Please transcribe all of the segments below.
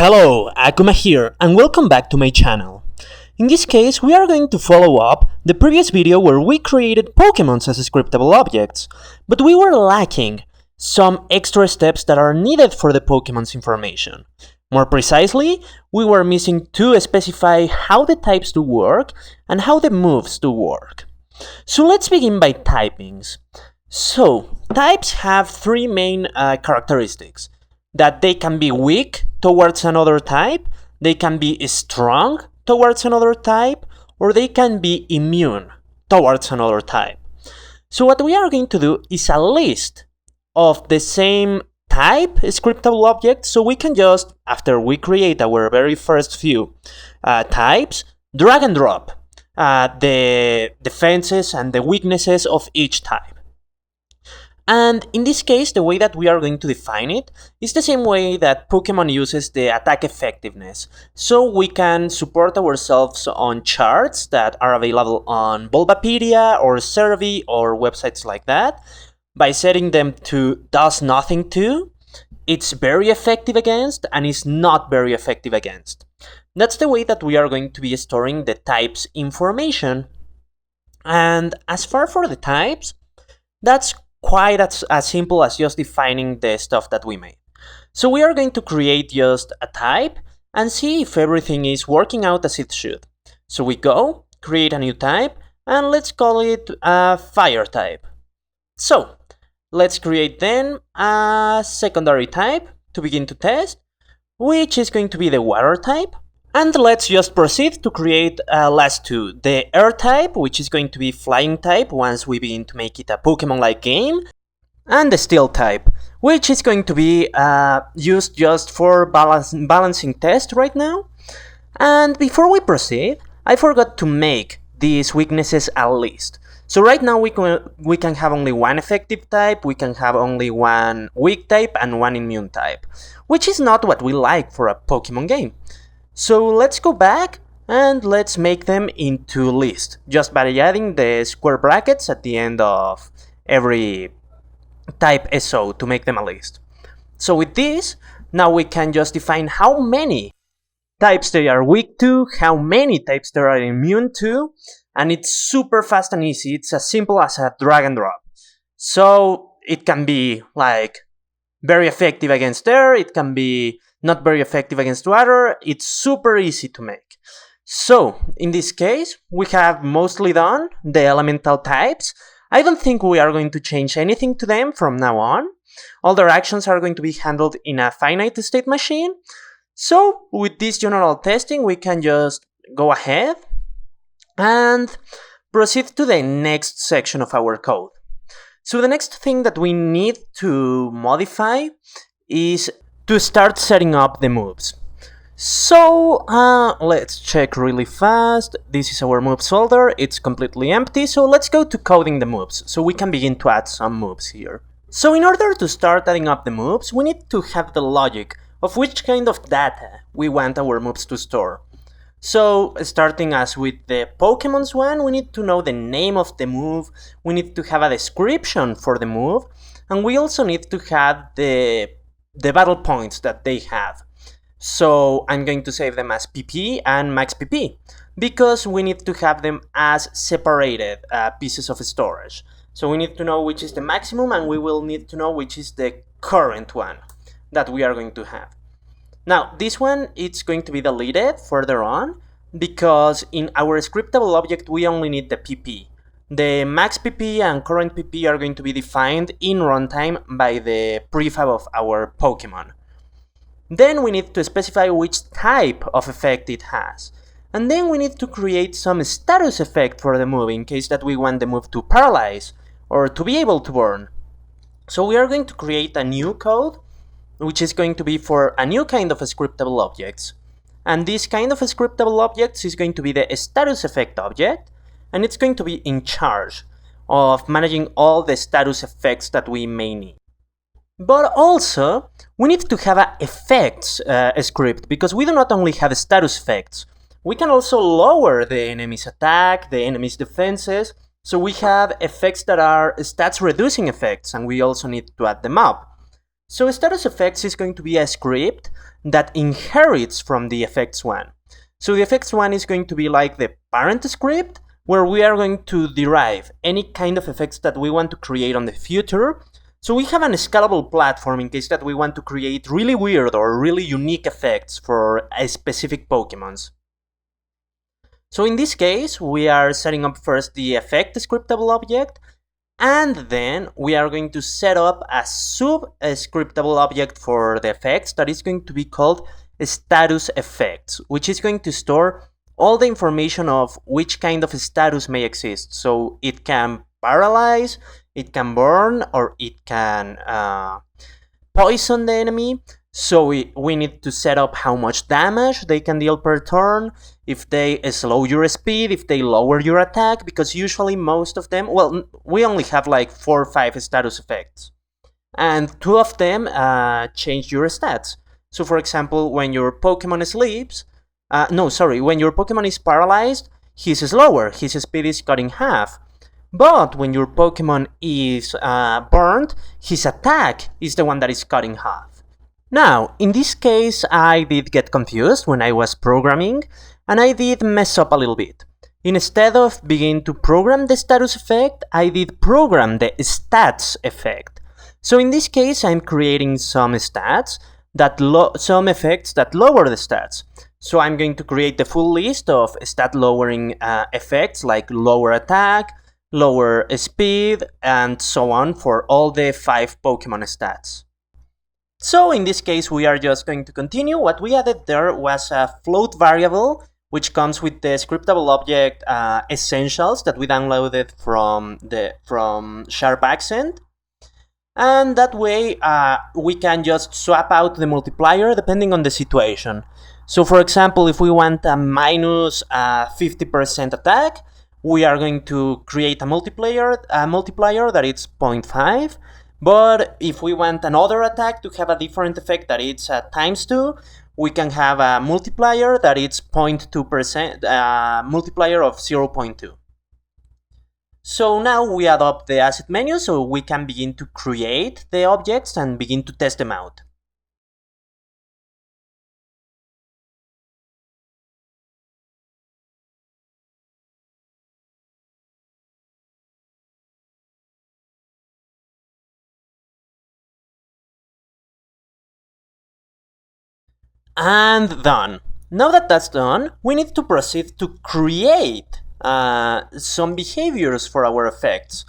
Hello, Akuma here, and welcome back to my channel. In this case, we are going to follow up the previous video where we created Pokémons as scriptable objects, but we were lacking some extra steps that are needed for the Pokémon's information. More precisely, we were missing to specify how the types do work and how the moves do work. So let's begin by typings. So, types have three main characteristics. That they can be weak towards another type, they can be strong towards another type, or they can be immune towards another type. So what we are going to do is a list of the same type scriptable objects, so we can just, after we create our very first few types, drag and drop the defenses and the weaknesses of each type. And in this case, the way that we are going to define it is the same way that Pokémon uses the attack effectiveness. So we can support ourselves on charts that are available on Bulbapedia or Servi or websites like that. By setting them to does nothing to, it's very effective against and is not very effective against. That's the way that we are going to be storing the types information. And as far for the types, that's quite as simple as just defining the stuff that we made. So we are going to create just a type and see if everything is working out as it should. So we go, create a new type, and let's call it a fire type. So let's create then a secondary type to begin to test, which is going to be the water type. And let's just proceed to create last two, the air type, which is going to be flying type once we begin to make it a Pokemon-like game, and the steel type, which is going to be used just for balancing test right now. And before we proceed, I forgot to make these weaknesses a list. So right now we can have only one effective type, we can have only one weak type, and one immune type, which is not what we like for a Pokemon game. So let's go back and let's make them into list, just by adding the square brackets at the end of every type SO to make them a list. So with this, now we can just define how many types they are weak to, how many types they are immune to, and it's super fast and easy. It's as simple as a drag and drop. So it can be like very effective against air, it can be not very effective against water. It's super easy to make. So in this case, we have mostly done the elemental types. I don't think we are going to change anything to them from now on. All their actions are going to be handled in a finite state machine. So with this general testing, we can just go ahead and proceed to the next section of our code. So the next thing that we need to modify is to start setting up the moves. So let's check really fast. This is our moves folder. It's completely empty, so let's go to coding the moves so we can begin to add some moves here. So in order to start adding up the moves, we need to have the logic of which kind of data we want our moves to store. So starting as with the Pokémons one, we need to know the name of the move, we need to have a description for the move, and we also need to have the battle points that they have. So I'm going to save them as PP and max PP, because we need to have them as separated pieces of storage. So we need to know which is the maximum, and we will need to know which is the current one that we are going to have. Now this one, it's going to be deleted further on, because in our scriptable object we only need the PP. The max PP and current PP are going to be defined in runtime by the prefab of our Pokémon. Then we need to specify which type of effect it has. And then we need to create some status effect for the move in case that we want the move to paralyze or to be able to burn. So we are going to create a new code, which is going to be for a new kind of scriptable objects. And this kind of scriptable objects is going to be the status effect object, and it's going to be in charge of managing all the status effects that we may need. But also, we need to have a effects script, because we do not only have status effects, we can also lower the enemy's attack, the enemy's defenses, so we have effects that are stats reducing effects, and we also need to add them up. So status effects is going to be a script that inherits from the effects one. So the effects one is going to be like the parent script, where we are going to derive any kind of effects that we want to create on the future. So we have an scalable platform in case that we want to create really weird or really unique effects for a specific Pokémons. So in this case, we are setting up first the effect scriptable object, and then we are going to set up a scriptable object for the effects that is going to be called status effects, which is going to store all the information of which kind of status may exist. So it can paralyze, it can burn, or it can poison the enemy. So we need to set up how much damage they can deal per turn, if they slow your speed, if they lower your attack, because usually most of them, well, we only have like 4 or 5 status effects, and 2 of them change your stats. So for example, when your Pokemon sleeps, when your Pokemon is paralyzed, he's slower, his speed is cut in half. But when your Pokemon is burned, his attack is the one that is cut in half. Now, in this case, I did get confused when I was programming, and I did mess up a little bit. Instead of beginning to program the status effect, I did program the stats effect. So in this case, I'm creating some stats some effects that lower the stats. So I'm going to create the full list of stat lowering effects like lower attack, lower speed, and so on for all the 5 Pokemon stats. So in this case, we are just going to continue. What we added there was a float variable, which comes with the scriptable object essentials that we downloaded from Sharp Accent. And that way, we can just swap out the multiplier depending on the situation. So for example, if we want a minus 50% attack, we are going to create a multiplier that is 0.5. But if we want another attack to have a different effect that it's times 2, we can have a multiplier that is 0.2%, multiplier of 0.2. So now we adopt the asset menu so we can begin to create the objects and begin to test them out. And done. Now that that's done, we need to proceed to create some behaviors for our effects.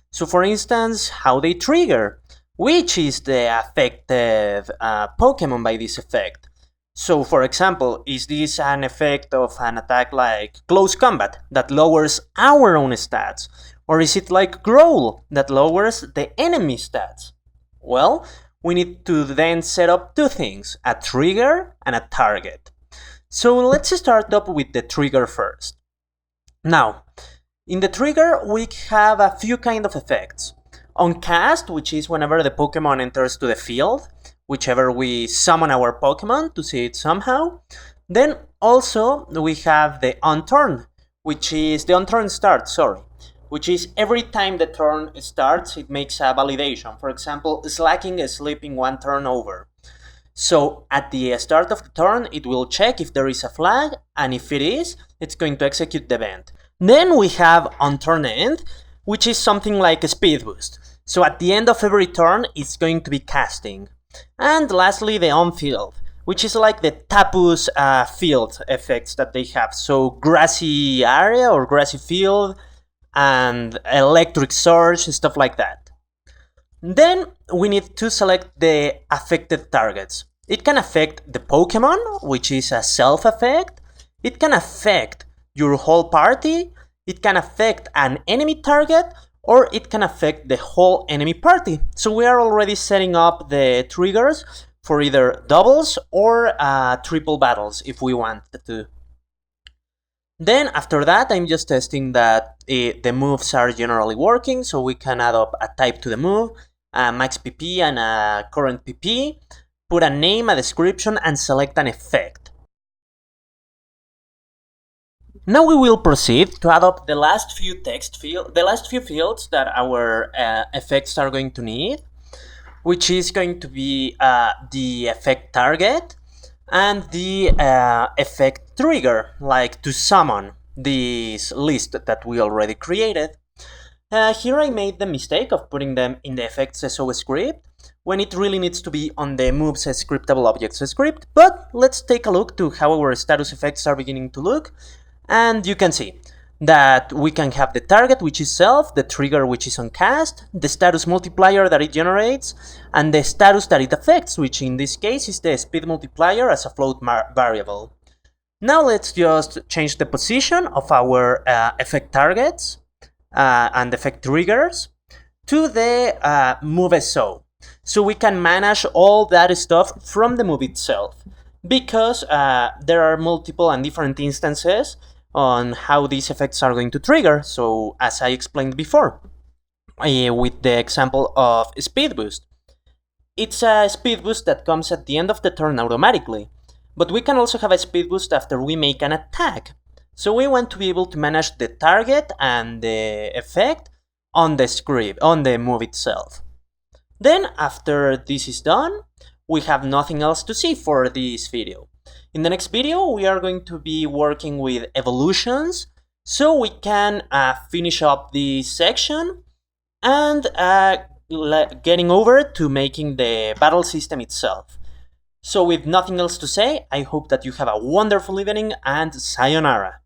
So for instance, how they trigger, which is the affected Pokemon by this effect. So for example, is this an effect of an attack like Close Combat that lowers our own stats? Or is it like Growl that lowers the enemy stats? Well, we need to then set up 2 things, a trigger and a target. So let's start up with the trigger first. Now, in the trigger, we have a few kind of effects. On cast, which is whenever the Pokemon enters to the field, whichever we summon our Pokemon to see it somehow. Then also we have the on turn, which is the on turn start, which is every time the turn starts, it makes a validation. For example, slacking is sleeping 1 turn over. So at the start of the turn, it will check if there is a flag, and if it is, it's going to execute the event. Then we have on turn end, which is something like a speed boost. So at the end of every turn, it's going to be casting. And lastly, the on field, which is like the Tapus field effects that they have. So grassy area or grassy field, and electric surge, stuff like that. Then we need to select the affected targets. It can affect the Pokemon, which is a self effect. It can affect your whole party. It can affect an enemy target, or it can affect the whole enemy party. So we are already setting up the triggers for either doubles or triple battles if we want to. Then after that, I'm just testing that the moves are generally working, so we can add up a type to the move, a max PP and a current PP, put a name, a description, and select an effect. Now we will proceed to add up the last few fields that our effects are going to need, which is going to be the effect target, and the effect trigger, like to summon this list that we already created. Here I made the mistake of putting them in the effects SO script when it really needs to be on the moves scriptable objects script, but let's take a look to how our status effects are beginning to look, and you can see that we can have the target, which is self, the trigger, which is on cast, the status multiplier that it generates, and the status that it affects, which in this case is the speed multiplier as a float variable. Now let's just change the position of our effect targets and effect triggers to the move SO, so we can manage all that stuff from the move itself, because there are multiple and different instances on how these effects are going to trigger. So as I explained before, with the example of speed boost, it's a speed boost that comes at the end of the turn automatically, but we can also have a speed boost after we make an attack. So we want to be able to manage the target and the effect on the script, on the move itself. Then after this is done, we have nothing else to see for this video. In the next video, we are going to be working with evolutions, so we can finish up this section and getting over to making the battle system itself. So with nothing else to say, I hope that you have a wonderful evening and sayonara.